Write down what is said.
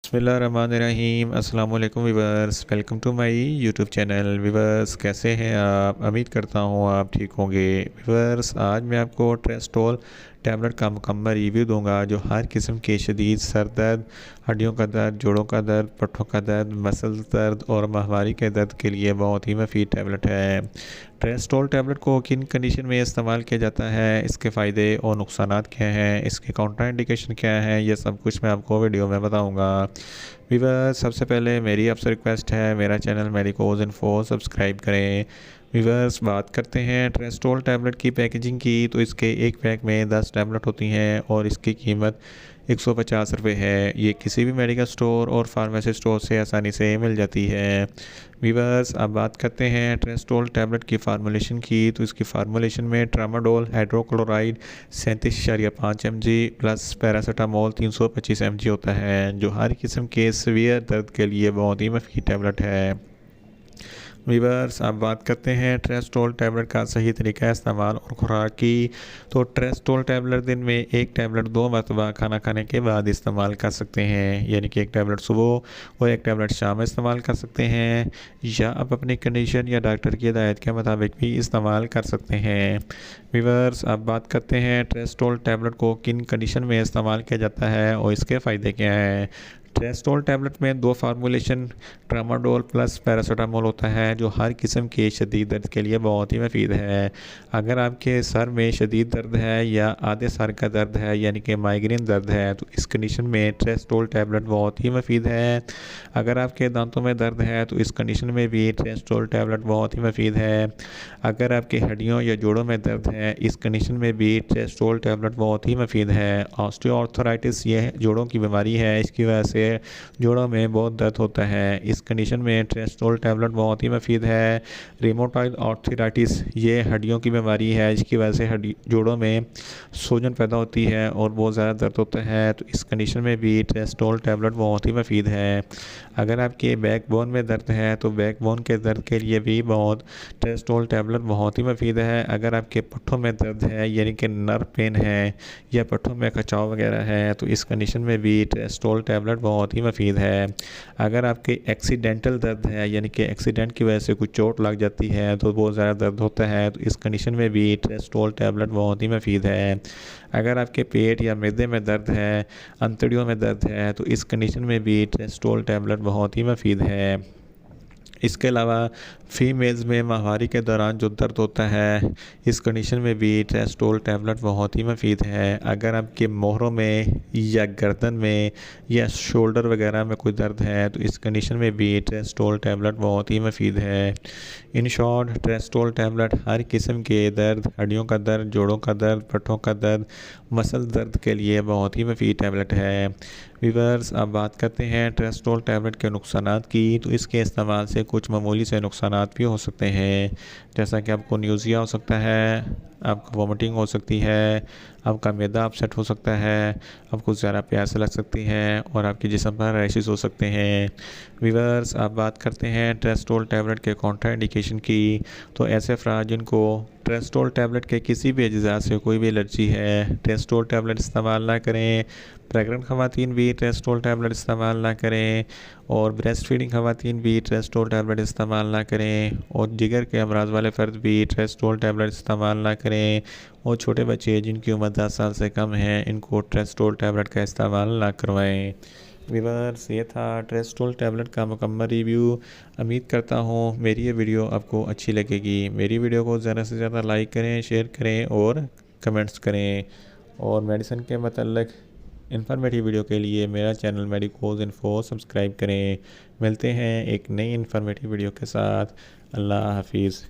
बिस्मिल्लाहिर्रहमानिर्रहीम अस्सलाम वालेकुम viewers, welcome to my YouTube channel. Viewers कैसे हैं आप? उम्मीद करता हूँ आप ठीक होंगे। वीवर्स आज मैं आपको ट्रेस्टोल टैबलेट का मुकम्मल रिव्यू दूंगा जो हर किस्म के शदीद सर दर्द, हड्डियों का दर्द, जोड़ों का दर्द, पट्ठों का दर्द, मसल दर्द और माहवारी के दर्द के लिए बहुत ही मुफीद टैबलेट है। ट्रेस्टोल टैबलेट को किन कंडीशन में इस्तेमाल किया जाता है, इसके फ़ायदे और नुकसानात क्या हैं, इसके काउंटर इंडिकेशन क्या है, ये सब कुछ मैं आपको वीडियो में बताऊंगा। वीवर्स सबसे पहले मेरी आपसे रिक्वेस्ट है, मेरा चैनल मेडिकोज इन्फो सब्सक्राइब करें। वीवर्स बात करते हैं ट्रेस्टोल टैबलेट की पैकेजिंग की, तो इसके एक पैक में 10 टैबलेट होती हैं और इसकी कीमत 150 रुपये है। ये किसी भी मेडिकल स्टोर और फार्मेसी स्टोर से आसानी से मिल जाती है। वीवर्स अब बात करते हैं ट्रेस्टोल टैबलेट की फार्मूलेशन की, तो इसकी फार्मूलेशन में tramadol hydrochloride 37.5 mg plus paracetamol 325 mg होता है, जो हर किस्म के सीवियर दर्द के लिए बहुत ही मुफीद टैबलेट है। वीवर्स अब बात करते हैं ट्रेस्टोल टैबलेट का सही तरीका इस्तेमाल और खुराक की, तो ट्रेस्टोल टैबलेट दिन में एक टैबलेट 2 मरतबा खाना खाने के बाद इस्तेमाल कर सकते हैं, यानी कि एक टैबलेट सुबह और एक टैबलेट शाम में इस्तेमाल कर सकते हैं, या आप अपनी कंडीशन या डॉक्टर की हिदायत के मुताबिक भी इस्तेमाल कर सकते हैं। वीवर्स अब बात करते हैं ट्रेस्टोल टैबलेट को किन कंडीशन में इस्तेमाल किया जाता है और इसके फ़ायदे क्या हैं। ट्रेस्टोल टैबलेट में 2 फार्मूलेशन ट्रामाडोल प्लस पैरासीटामोल होता है, जो हर किस्म के शदीद दर्द के लिए बहुत ही मुफीद है। अगर आपके सर में शदीद दर्द है या आधे सर का दर्द है, यानी कि माइग्रेन दर्द है, तो इस कंडीशन में ट्रेस्टोल टैबलेट बहुत ही मुफीद है। अगर आपके दांतों में दर्द है तो इस कंडीशन में भी ट्रेस्टोल टैबलेट बहुत ही मुफीद है। अगर आपकी हड्डियों या जोड़ों में दर्द है, इस कंडीशन में भी ट्रेस्टोल टैबलेट बहुत ही मुफीद है। ऑस्टियोआर्थराइटिस ये जोड़ों की बीमारी है, इसकी वजह से जोड़ों में बहुत दर्द होता है, इस कंडीशन में ट्रेस्टोल टैबलेट बहुत ही मुफीद है। रिमोटॉइड आर्थराइटिस ये हड्डियों की बीमारी है, इसकी वजह से हड्डी जोड़ों में सूजन पैदा होती है और बहुत ज़्यादा दर्द होता है, तो इस कंडीशन में भी ट्रेस्टोल टैबलेट बहुत ही मुफीद है। अगर आपके बैकबोन में दर्द है तो बैकबोन के दर्द के लिए भी ट्रेस्टोल टैबलेट बहुत ही मुफीद है। अगर आपके पट्ठों में दर्द है, यानी कि नर्व पेन है या पट्ठों में खिंचाव वगैरह है, तो इस कंडीशन में भी ट्रेस्टोल टैबलेट बहुत ही मुफीद है। अगर आपके एक्सीडेंटल दर्द है, यानी कि एक्सीडेंट की वजह से कुछ चोट लग जाती है तो बहुत ज़्यादा दर्द होता है, तो इस कंडीशन में भी ट्रेस्टोल टैबलेट बहुत ही मुफीद है। अगर आपके पेट या मैदे में दर्द है, अंतड़ियों में दर्द है, तो इस कंडीशन में भी ट्रेस्टोल टैबलेट बहुत ही मुफीद है। इसके अलावा फीमेल्स में माहवारी के दौरान जो दर्द होता है, इस कंडीशन में भी ट्रेस्टोल टैबलेट बहुत ही मुफीद है। अगर आपके मोहरों में या गर्दन में या शोल्डर वगैरह में कोई दर्द है, तो इस कंडीशन में भी ट्रेस्टोल टैबलेट बहुत ही मुफीद है। इन शॉर्ट ट्रेस्टोल टैबलेट हर किस्म के दर्द, हड्डियों का दर्द, जोड़ों का दर्द, पट्ठों का दर्द, मसल दर्द के लिए बहुत ही मुफीद टैबलेट है। वीवर्स अब बात करते हैं ट्रेस्टोल टैबलेट के नुकसानात की, तो इसके इस्तेमाल से कुछ मामूली से नुकसानात भी हो सकते हैं, जैसा कि आपको न्यूज़िया हो सकता है, आपको वोमिटिंग हो सकती है, आपका मैदा अपसेट हो सकता है, आपको ज़्यादा प्यास लग सकती है और आपके जिस्म पर रैशेस हो सकते हैं। वीवर्स अब बात करते हैं ट्रेस्टोल टैबलेट के काउंटर इंडिकेशन की, तो ऐसे अफराद जिनको ट्रेस्टोल टैबलेट के किसी भी अज्जा से कोई भी एलर्जी है, ट्रेस्टोल टैबलेट इस्तेमाल ना करें। प्रेग्नेंट ख़वातीन भी ट्रेस्टोल टैबलेट इस्तेमाल ना करें और ब्रेस्ट फीडिंग ख़वातीन भी ट्रेस्टोल टैबलेट इस्तेमाल ना करें और जिगर के अमराज वाले फ़र्द भी ट्रेस्टोल टैबलेट इस्तेमाल ना करें और छोटे बच्चे जिनकी उम्र 10 साल से कम है, इनको ट्रेस्टोल टैबलेट का इस्तेमाल ना करवाएं। वीवर्स ये था ट्रेस्टोल टैबलेट का मुकम्मल रिव्यू। उम्मीद करता हूँ मेरी ये वीडियो आपको अच्छी लगेगी। मेरी वीडियो को ज़्यादा से ज़्यादा लाइक करें, शेयर करें और कमेंट्स करें, और मेडिसिन के मतलब इन्फॉर्मेटिव वीडियो के लिए मेरा चैनल मेडिकोज इन्फो सब्सक्राइब करें। मिलते हैं एक नई इन्फॉर्मेटिव वीडियो के साथ। अल्लाह हाफिज़।